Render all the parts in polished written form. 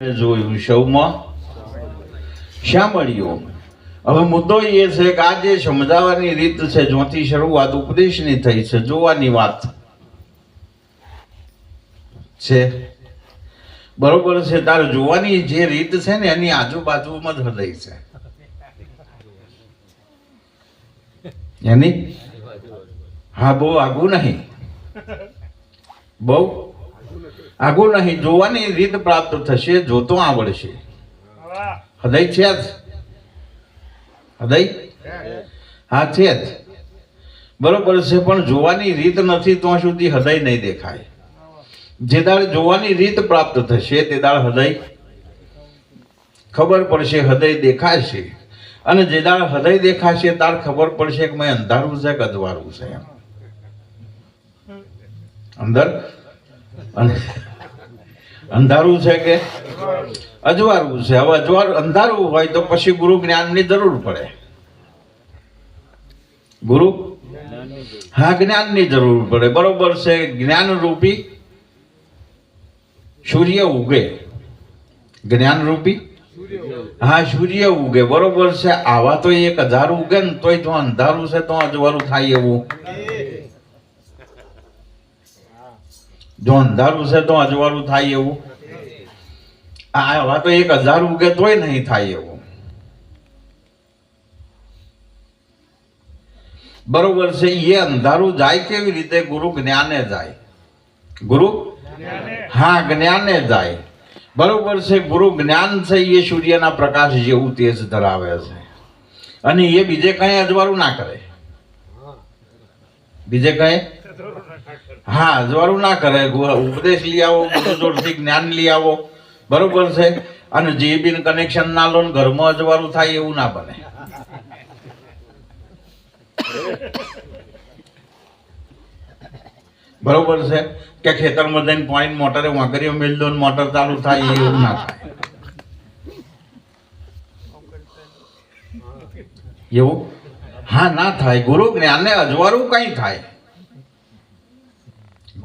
જોયું સૌમાં સાંભળ્યું. હવે મુદ્દો એ છે કે આ જે સમજાવવાની રીત છે, જ્યાંથી શરૂઆત ઉપદેશની થઈ છે, જોવાની વાત છે, બરોબર છે. તારે જોવાની જે રીત છે ને એની આજુબાજુમાં જ હૃદય છે. એની હા, બહુ આગું નહીં, બહુ આગું નહીં. જોવાની રીત પ્રાપ્ત થશે, જોતો આવડશે. હૃદય છે જ, હૃદય હા છે જ, બરોબર છે. પણ જોવાની રીત નથી ત્યાં સુધી હૃદય નહીં દેખાય. જે દાડે જોવાની રીત પ્રાપ્ત થશે તે દાડે હૃદય ખબર પડશે, હૃદય દેખાશે. અને જે દાડે હૃદય દેખાશે તાર ખબર પડશે કે મેં અંધારું છે કે અજવાળું છે. અંદર અંધારું છે કે અજવાળું છે. હવે અંધારું હોય તો પછી ગુરુ જ્ઞાનની જરૂર પડે. ગુરુ હા, જ્ઞાનની જરૂર પડે, બરોબર છે. જ્ઞાન રૂપી સૂર્ય ઉગે, જ્ઞાન રૂપી હા સૂર્ય ઉગે, બરોબર છે. આવા તો 1000 ઉગે ને તોય તો અંધારું છે તો અજવાળું થાય એવું. જો અંધારું છે તો અજવાળું થાય એવું. આવા તો 1000 ઉગે તોય નહીં થાય એવું, બરોબર છે. એ અંધારું જાય કેવી રીતે? ગુરુ જ્ઞાને જાય. ગુરુ હા જ્ઞાને જાય, બરોબર છે. ગુરુ જ્ઞાન છે એ સૂર્યના પ્રકાશ જેવું તેજ ધરાવે છે. અને એ બીજે કઈ અજવાળું ના કરે. બીજે કઈ હા અજવાળું ના કરે. ઉપદેશ લઈ આવો, ગુરુ જોડથી જ્ઞાન લઈ આવો, બરોબર છે. અને જે બી કનેક્શન ના લો ઘરમાં અજવાળું થાય એવું ના બને. બરોબર છે. કે ખેતરમાં જઈને પાણી મોટરે વાંકરીઓ મેળ દો મોટર ચાલુ થાય એવું ના થાય. એવું હા ના થાય. ગુરુ જ્ઞાને અજવાળું કઈ થાય.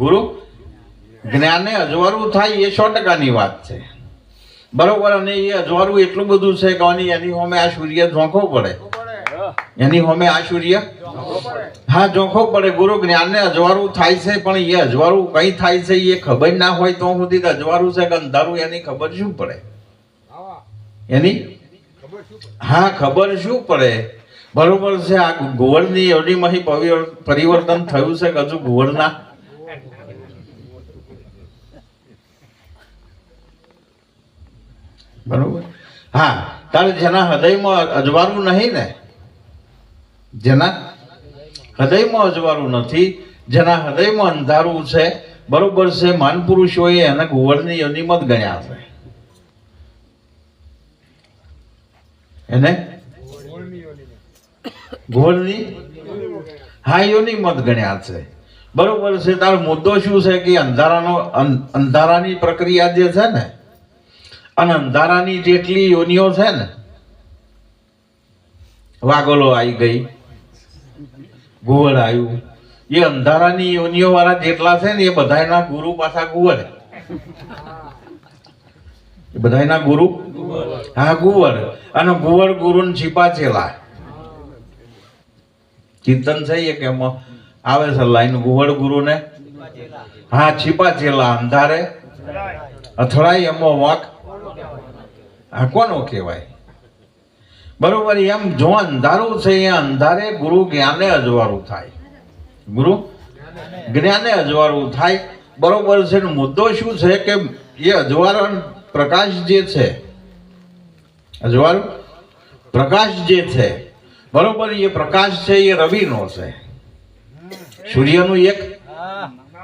ગુરુ જ્ઞાને અજવાળું થાય એ 100% વાત છે, બરોબર. અને એ અજવાળું એટલું બધું છે કે એની સામે આ સૂર્ય ઝોંખો પડે, એની સામે આ સૂર્ય હા ઝોંખો પડે. ગુરુ જ્ઞાનને અજવાળું થાય છે, પણ એ અજવાળું કઈ થાય છે એ ખબર ના હોય તો સુધી અજવાળું છે કે અંધારું એની ખબર શું પડે? એની હા ખબર શું પડે? બરોબર છે. આ ગોળની યોનિમાં પરિવર્તન થયું છે કે હજુ ગોળના બરોબર હા. તારે જેના હૃદયમાં અજવાળું નહીં ને, જેના હૃદયમાં અજવાળું નથી, જેના હૃદયમાં અંધારું છે, બરોબર છે. મહાન પુરુષોએ એને ગોળની યોનિમાં જ ગણ્યા છે. એને ગોળની હા યોનિમાં જ ગણ્યા છે, બરોબર છે. તારો મુદ્દો શું છે કે અંધારાની પ્રક્રિયા જે છે ને, અને અંધારાની જેટલી યોનિઓ છે ને, વાગોલો આવી ગઈ, ગુવડ આવ્યું, એ અંધારાની યોનિઓ વાળા જેટલા છે ને એ બધાના ગુરુ પાછા ગુવડ. એ બધાના ગુરુ હા ગુવડ. અને ગુવડ ગુરુ ને છીપા ચેલા કીર્તન છે કે એમાં આવે છે લાઈન, ગુવડ ગુરુ ને હા છીપા ચેલા અંધારે અથડાય એમાં વાંક આ કોનો કહેવાય? બરોબર. એમ જો અંધારું છે એ અંધારે ગુરુ જ્ઞાને અજવાળું થાય, ગુરુ જ્ઞાને અજવાળું થાય, બરોબર છે. મુદ્દો શું છે કે એ અજવાળો પ્રકાશ જે છે, અજવાળું પ્રકાશ જે છે, બરોબર, એ પ્રકાશ છે એ રવિનો છે. સૂર્યનું એક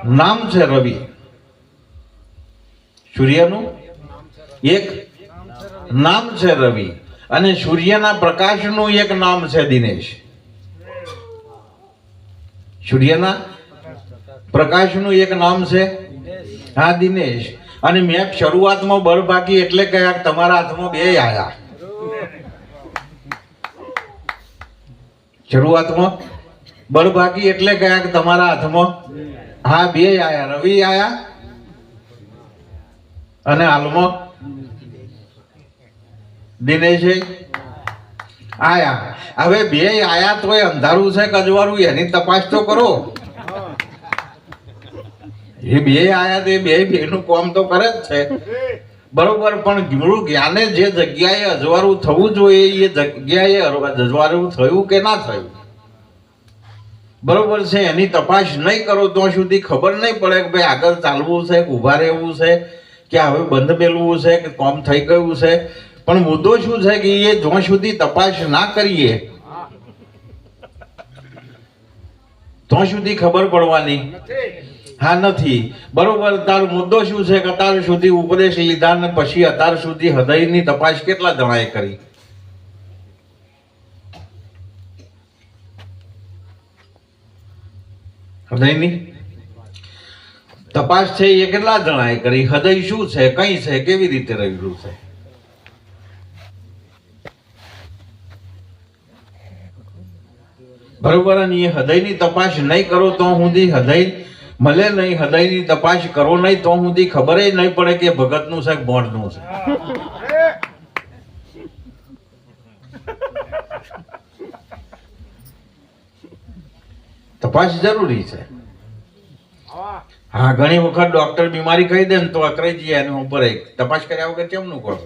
નામ છે રવિ, સૂર્યનું એક નામ છે રવિ. અને સૂર્યના પ્રકાશનું એક નામ છે દિનેશ. સૂર્યના પ્રકાશનું એક નામ છે હા દિનેશ. અને મેં શરૂઆતમાં બળભાગી એટલે કે તમારા હાથમાં 2 આયા. શરૂઆતમાં બળભાગી એટલે કે તમારા હાથમાં હા 2 આયા, રવિ આયા અને હાલમાં દિનેશે આયા. હવે બે આયા તોય અંધારું છે કે અજવાળું એની તપાસ તો કરો. એ બે આયા તો એ બેનું કામ તો કરે જ છે બરોબર, પણ ગુરુ જ્ઞાને જે જગ્યાએ અજવાળું થવું જોઈએ એ જગ્યાએ અજવાળું થયું કે ના થયું બરોબર છે, એની તપાસ નહીં કરો તો સુધી ખબર નહીં પડે કે ભાઈ આગળ ચાલવું છે કે ઊભા રહેવું છે કે હવે બંધ મેળવું છે કે કામ થઈ ગયું છે. પણ મુદ્દો શું છે કે એ જ્યાં સુધી તપાસ ના કરીએ ત્યાં સુધી ખબર પડવાની હા નથી બરોબર. તારો મુદ્દો શું છે કે અત્યાર સુધી ઉપદેશ લીધા ને પછી અત્યાર સુધી હૃદયની તપાસ કેટલા જણાએ કરી? હૃદયની તપાસ છે એ કેટલા જણાએ કરી? હૃદય શું છે, કઈ છે, કેવી રીતે રહેલું છે? બરોબર. અને એ હૃદયની તપાસ નહીં કરો તો સુધી હૃદય મળે નહીં, હૃદયની તપાસ કરો નહીં તો સુધી ખબર નહીં પડે કે ભગતનું છે કે ભોંડનું છે. તપાસ જરૂરી છે. હા, ઘણી વખત ડોક્ટર બીમારી કહી દે ને તો અકરાઈ જઈએ એની ઉપર તપાસ કર્યા વગર કેમનું કરો?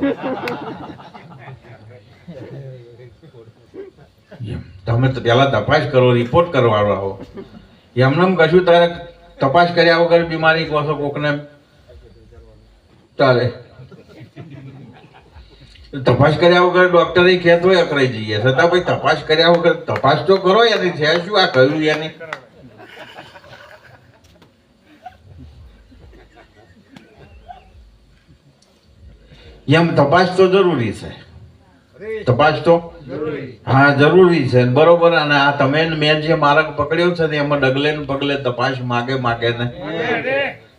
તમે તો પેલા તપાસ કરો, રિપોર્ટ કરવા આવો. એમને કશું તારે તપાસ કર્યા વગર બીમારી કહો છો કોકને ચાલે? તપાસ કર્યા વગર ડોક્ટરે કહેતો હોય અકરાઈ જઈએ, છતાં ભાઈ તપાસ કર્યા વગર તપાસ તો કરો એની છે શું આ કહ્યું એની. એમ તપાસ તો જરૂરી છે, તપાસ તો હા જરૂરી છે બરોબર. અને આ તમે મેં જે માર્ગ પકડ્યો છે ને એમાં ડગલે ને પગલે તપાસ માગે ને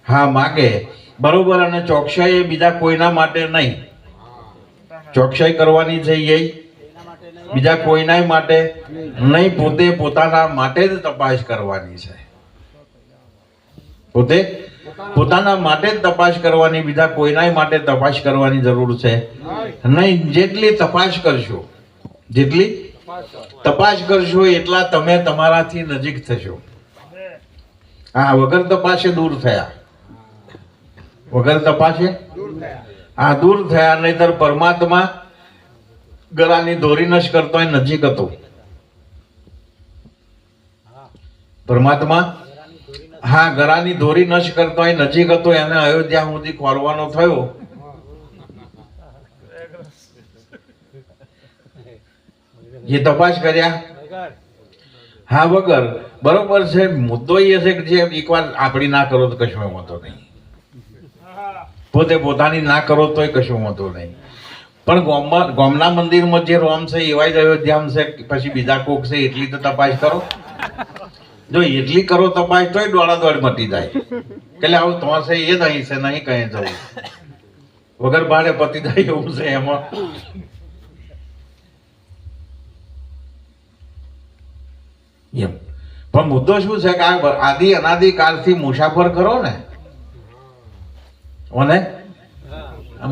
હા માગે બરોબર. અને ચોકસાઈ એ બીજા કોઈના માટે નહીં, ચોકસાઈ કરવાની છે એ બીજા કોઈના માટે નહીં, પોતે પોતાના માટે જ તપાસ કરવાની છે. પોતે પોતાના માટે જ તપાસ કરવાની, બીજા કોઈના માટે તપાસ કરવાની જરૂર છે નહીં. જેટલી તપાસ કરશો, જેટલી તપાસ કરશો એટલા તમે તમારાથી નજીક થશો. હા, વગર તપાસે દૂર થયા, વગર તપાસે હા દૂર થયા. નહીતર પરમાત્મા ગળાની દોરી નશ કરતો હોય નજીક હતો. પરમાત્મા હા ગળાની દોરી નશ કરતો હોય નજીક હતો. એને અયોધ્યા સુધી ખોરવાનો થયો. જે તપાસ કર્યા હા વગર બરોબર છે. મુદ્દો એ છે કે જે એકવાર આપણી ના કરો તો કશું વાંધો નહીં, પોતે પોતાની ના કરો તોય કશું વાંધો નહીં. પણ ગામના મંદિરમાં જે રોમ છે એવા જ અયોધ્યામ છે, પછી બીજા કોક છે એટલી તો તપાસ કરો. જો એટલી કરો તપાસ તોય દોડા દોડ મટી જાય કે આવું તો છે એ નહીં છે, નહીં કઈ જવું વગર ભાડે પતી જાય એવું છે એમાં. એમ પણ મુદ્દો શું છે કે આ આદિ અનાદિ કાળથી મુસાફર કરો ને, અને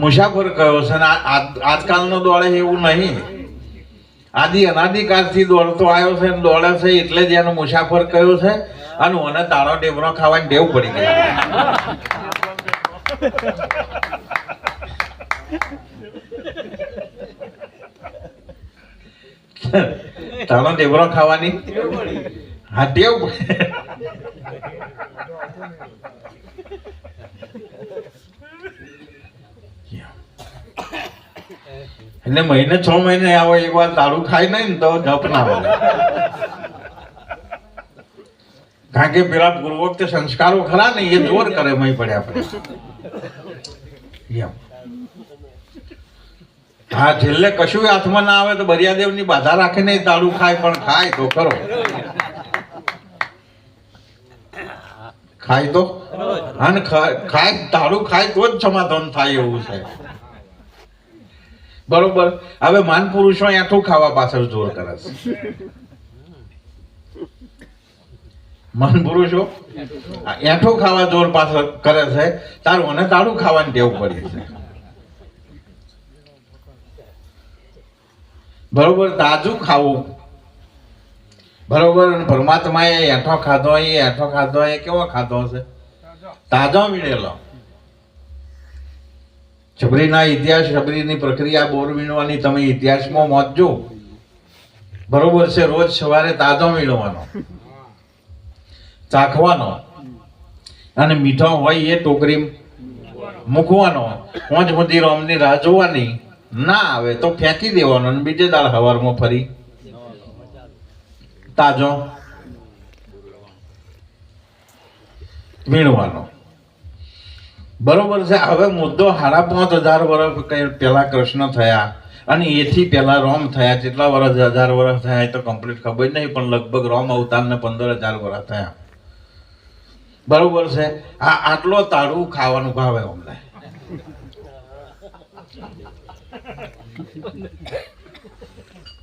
મુસાફર કયો છે ને આજકાલનો દોડે એવું નહીં. આદિ અનાદિ કાળથી દોડતો આવ્યો છે, દોડે છે એટલે જ એનો મુસાફર કયો છે. અને મને તાળો ટેબરો ખાવાની ટેવ પડી ગઈ. તાળો ટેબરો ખાવાની હા ટેવ એટલે મહિને 6 મહિને આવો એક વાર દારૂ ખાય નહીં તો જપ ના આવે. કારણ કે પેલા પૂર્વોક્ત સંસ્કારો ખરા ને એ જોર કરે મહી પડ્યા પડે. હા છેલ્લે કશું હાથમાં ના આવે તો બરિયાદેવ ની બાધા રાખે નહીં દારૂ ખાય, પણ ખાય તો ખરો, ખાય તો અને ખાય દારૂ ખાય તો જ સમાધાન થાય એવું છે બરોબર. હવે માન પુરુષો એઠું ખાવા પાછળ જોર કરે છે. માન પુરુષો એઠું ખાવા જોર પાછળ કરે છે. તારું અને તારું ખાવાની ટેવ પડી છે. બરોબર, તાજું ખાવું, બરોબર. પરમાત્માએ એઠો ખાધો, એ કેવો ખાધો હશે? તાજો વીણેલો. શબરીના ઇતિહાસ, શબરીની પ્રક્રિયા બોર વીણવાની તમે ઇતિહાસમાં વાંચજો, બરોબર છે. રોજ સવારે તાજો વીણવાનો, ચાખવાનો, અને મીઠો હોય એ ટોકરી મૂકવાનો. પાંચ સુધી રોમની રાહ જોવાની, ના આવે તો ફેંકી દેવાનો, અને બીજે દાળ સવારમાં ફરી તાજો વીણવાનો, બરોબર છે. હવે મુદ્દો 5,500 વર્ષ પહેલા કૃષ્ણ થયા, અને એથી પહેલા રોમ થયા. કેટલા વર્ષ, 1000 વર્ષ થયા એ તો કમ્પ્લીટ ખબર નહીં, પણ લગભગ રોમ અવતારને 15,000 વર્ષ થયા, બરોબર છે. આટલો તાળું ખાવાનું ભાવે અમને,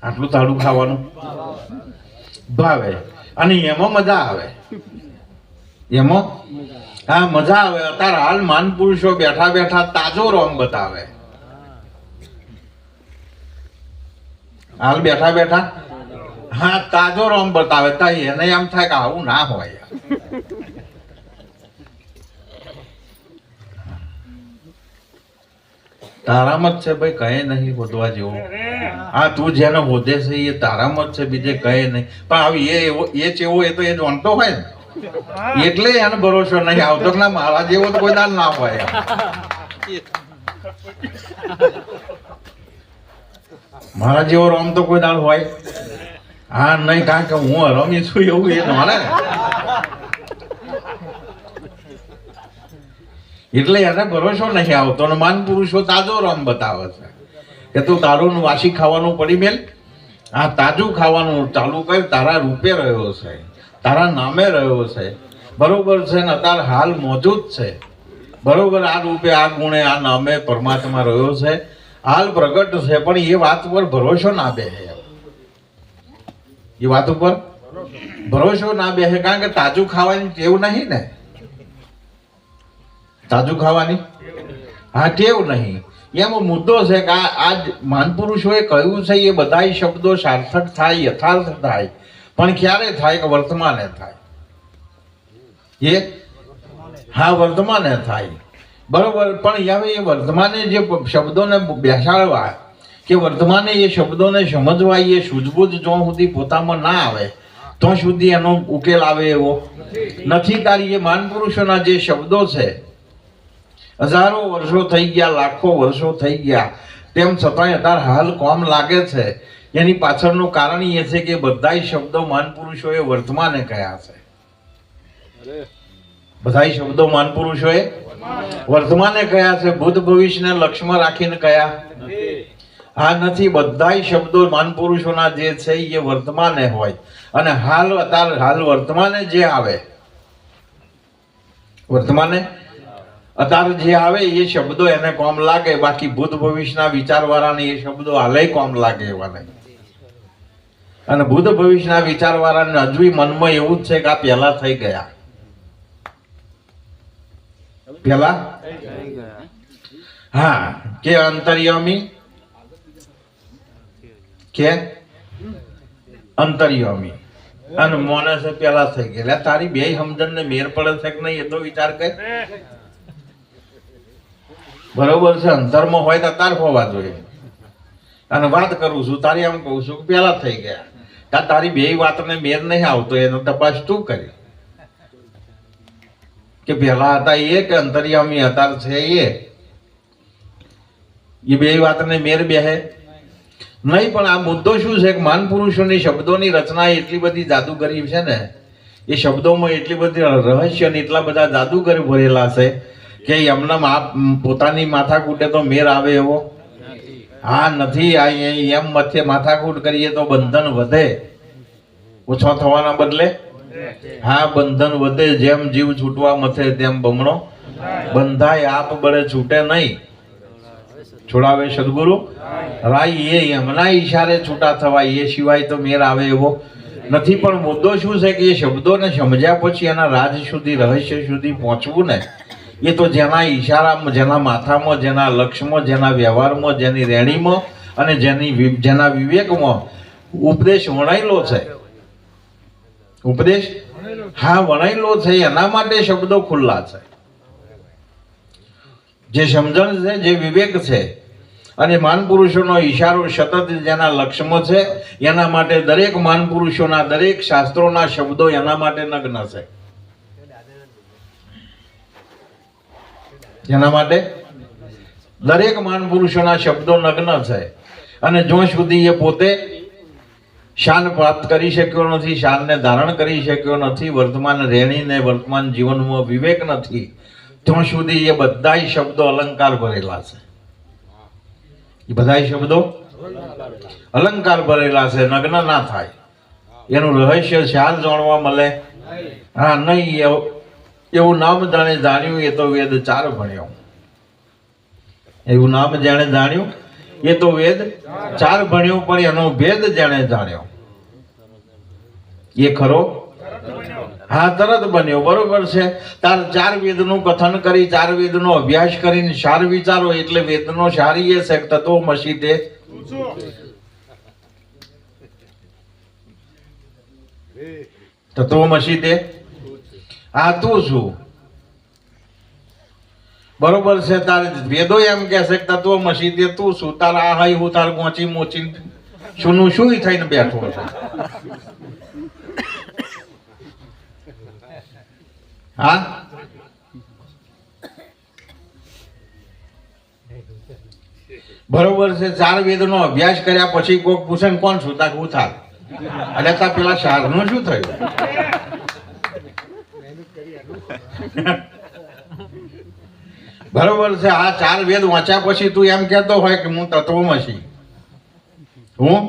આટલું તાળું ખાવાનું ભાવે, અને એમાં મજા આવે, એમાં હા મજા આવે. અત્યારે હાલ માન પુરુષો બેઠા બેઠા તાજો રોમ બતાવે, હાલ બેઠા બેઠા હા તાજો રોમ બતાવે. તા એને એમ થાય કે આવું ના હોય. તારામાં જ છે ભાઈ, કહે નહીં હોદવા જેવું. હા, તું જેને હોદે છે એ તારામાં જ છે, બીજે કહે નહીં. પણ આવી એ ચેવો એ તો એ જાણતો હોય ને, એટલે એને ભરોસો નહીં આવતો કે ના મારા જેવો તો કોઈ દાલ ના હોય. મારા જેવો રોમ તો કોઈ દાળ હોય હા નહીં, કારણ કે હું રમી છું એવું એ માને ને, એટલે એને ભરોસો નહીં આવતો. અને માન પુરુષો તાજો રોમ બતાવે છે કે તું તારું વાસી ખાવાનું પડી મેલ, આ તાજું ખાવાનું ચાલુ કર, તારા રૂપે રહ્યો છે, તારા નામે રહ્યો છે, બરોબર છે ને. અત્યારે હાલ મોજૂદ છે, બરોબર. આ રૂપે, આ ગુણે, આ નામે પરમાત્મા રહ્યો છે, હાલ પ્રગટ છે. પણ એ વાત ઉપર ભરોસો ના બેસે, એ વાત ઉપર ભરોસો ના બેસે, કારણ કે તાજું ખાવાની ટેવ નહીં ને, તાજું ખાવાની હા ટેવ નહીં. એમાં મુદ્દો છે કે આજ મહાનપુરુષોએ કહ્યું છે એ બધા શબ્દો સાર્થક થાય, યથાર્થ થાય, પણ ક્યારે થાય કે વર્તમાને થાય. એ હા વર્તમાને થાય, બરોબર. પણ હવે એ વર્તમાને જે શબ્દોને બેસાડવા કે વર્તમાને એ શબ્દોને સમજવા, એ સૂઝબૂઝ જો સુધી પોતામાં ના આવે તો સુધી એનો ઉકેલ આવે એવો નથી. તારી એ મહાનપુરુષોના જે શબ્દો છે, હજારો વર્ષો થઈ ગયા, લાખો વર્ષો થઈ ગયા, તેમ છતાંય અત્યારે હાલ કોમ લાગે છે. એની પાછળનું કારણ એ છે કે બધા શબ્દો મહાનપુરુષોએ વર્તમાને કહ્યા છે. બધા શબ્દો મહાનપુરુષોએ વર્તમાને કહ્યા છે, ભૂત ભવિષ્યને લક્ષ્યમાં રાખીને કહ્યા હા નથી. બધા શબ્દો મહાનપુરુષોના જે છે એ વર્તમાને હોય, અને હાલ અત્યારે હાલ વર્તમાને જે આવે, વર્તમાને અત્યારે જે આવે એ શબ્દો એને કોમ લાગે. બાકી ભૂત ભવિષ્યના વિચારવાળાને એ શબ્દો હાલે કોમ લાગે એવા નહીં. અને ભૂત ભવિષ્યના વિચારવાળાને હજુ મનમાં એવું જ છે કે આ પહેલા થઈ ગયા, પેલા હા કે અંતર્યામી, કે અંતર્યામી, અને મોને છે પેલા થઈ ગયા. તારી બે સમજણ ને મેર પડે છે કે નહીં એ તો વિચાર કર, બરોબર છે. અંતરમાં હોય તો તાર હોવા જોઈએ. અને વાત કરું છું તારી, એમ કહું છું કે પેલા થઈ ગયા, તારી બે વાતને મેર નહીં આવતો, એનો તપાસ તું કરી કે પેલા હતા એ કે અંતર્યામી હતા છે એ બે વાતને મેર બેહે નહીં. પણ આ મુદ્દો શું છે કે મહાનપુરુષોની શબ્દોની રચના એટલી બધી જાદુગરી છે ને, એ શબ્દોમાં એટલી બધી રહસ્ય ને એટલા બધા જાદુગર ભરેલા છે કે એમના પોતાની માથાકૂટે તો મેર આવે એવો હા નથી. એમ મથે માથાકૂટ કરીએ તો બંધન વધે, ઓછો થવાના બદલે હા બંધન વધે. જેમ જીવ છૂટવા મથે તેમ બમણો બંધાય, આપ બળે છૂટે નહીં, છોડાવે સદગુરુ રાય. એ એમના ઈશારે છૂટા થવાય, એ સિવાય તો મેર આવે એવો નથી. પણ મુદ્દો શું છે કે એ શબ્દોને સમજ્યા પછી એના રાજ સુધી, રહસ્ય સુધી પહોંચવું ને, એ તો જેના ઈશારામાં, જેના માથામાં, જેના લક્ષ્યમાં, જેના વ્યવહારમાં, જેની રેણીમાં અને જેના વિવેકમાં ઉપદેશ વણાયેલો છે, ઉપદેશ હા વણાયેલો છે, એના માટે શબ્દો ખુલ્લા છે. જે સમજણ છે, જે વિવેક છે, અને મહાન પુરુષોનો ઈશારો સતત જેના લક્ષ્યમાં છે, એના માટે દરેક મહાન પુરુષોના દરેક શાસ્ત્રોના શબ્દો એના માટે નગ્ન છે. એના માટે દરેક મહાન પુરુષોના શબ્દો નગ્ન છે. અને જો સુધી એ પોતે શાન પ્રાપ્ત કરી શક્યો નથી, શાનને ધારણ કરી શક્યો નથી, વર્તમાન રેણીને વર્તમાન જીવનમાં વિવેક નથી, ત્યાં સુધી એ બધા શબ્દો અલંકાર ભરેલા છે. એ બધા શબ્દો અલંકાર ભરેલા છે, નગ્ન ના થાય. એનું રહસ્ય શાલ જાણવા મળે હા નહીં. એવું નામ જાણે જાણ્યું એ તો વેદ 4 ભણ્યો. એવું નામ જાણે જાણ્યું એ તો વેદ 4 ભણ્યો, પણ એનો ભેદ જાણે જાણ્યો એ ખરો હા તરત બન્યો. બરોબર છે. તાર 4 વેદનું કથન કરી, 4 વેદનો અભ્યાસ કરીને સાર વિચારો એટલે વેદનો સારી એ છે તત્વમસી તે તત્વમસી તે આ તું છું. બરોબર છે. તારે વેદો એમ કે છે તત્વમસી તે તું છું. તારા આ હાઈ હું તાર ગોચી મોચી શુંનું શું થઈને બેઠો છે. હા બરોબર છે. 4 વેદનો અભ્યાસ કર્યા પછી કોક પૂછે ને કોણ છું, તા હું થાર એટલે તા પેલા શારનું શું થયું. બરોબર છે. આ 4 વેદ વાંચ્યા પછી તું એમ કહેતો હોય કે હું તત્વમસી, હું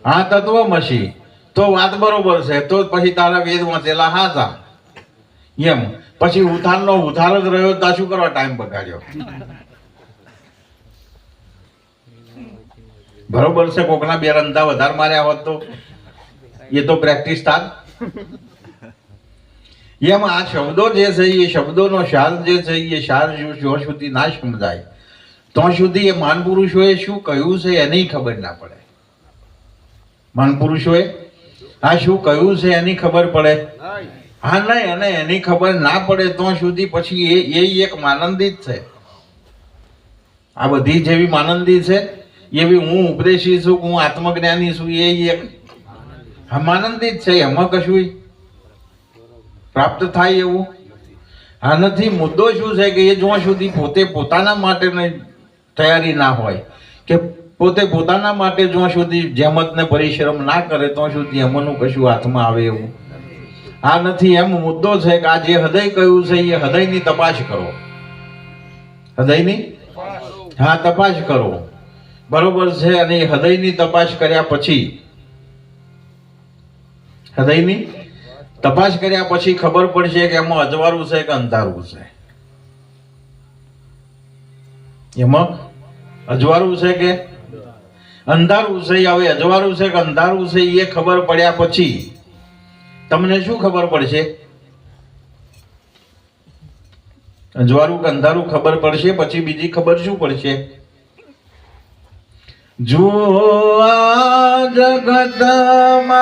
હા તત્વમસી, તો વાત બરોબર છે. તો પછી તારા વેદ વાંચેલા હાથા એમ. પછી ઉથારનો ઉથાર જ રહ્યો, તા શું કરવા ટાઈમ બગાડ્યો. બરોબર છે. કોકના 2 રંધા વધારે માર્યા હોત તો એ તો પ્રેક્ટિસ થાત. એમ આ શબ્દો જે છે એ શબ્દોનો સાર જે છે એ સાર જો સુધી ના સમજાય તો સુધી એ મહાન પુરુષોએ શું કહ્યું છે એની ખબર ના પડે. મહાન પુરુષોએ આ શું કહ્યું છે એની ખબર પડે હા નહીં. અને એની ખબર ના પડે તો સુધી પછી એ એક માનંદિત છે. આ બધી જેવી માનંદી છે એવી હું ઉપદેશી છું, હું આત્મજ્ઞાની છું, એ એક માનંદિત છે. એમાં કશું પ્રાપ્ત થાય એવું હા નથી. મુદ્દો શું છે કે એ જ્યાં સુધી પોતે પોતાના માટેની તૈયારી ના હોય, કે પોતે પોતાના માટે જ્યાં સુધી જહેમત ને પરિશ્રમ ના કરે તો સુધી એમાંનું કશું હાથમાં આવે એવું આ નથી. એમ મુદ્દો છે કે આ જે હૃદય કહ્યું છે એ હૃદયની તપાસ કરો. હૃદયની હા તપાસ કરો. બરોબર છે. અને હૃદયની તપાસ કર્યા પછી હૃદયની તપાસ કર્યા પછી ખબર પડશે કે એમાં અજવાળું છે કે અંધારું છે. એમાં અજવાળું છે કે અંધારું છે. હવે અજવાળું છે કે અંધારું છે એ ખબર પડ્યા પછી તમને શું ખબર પડશે? અજવાળું કે અંધારું ખબર પડશે. પછી બીજી ખબર શું પડશે? જો આ જગતમાં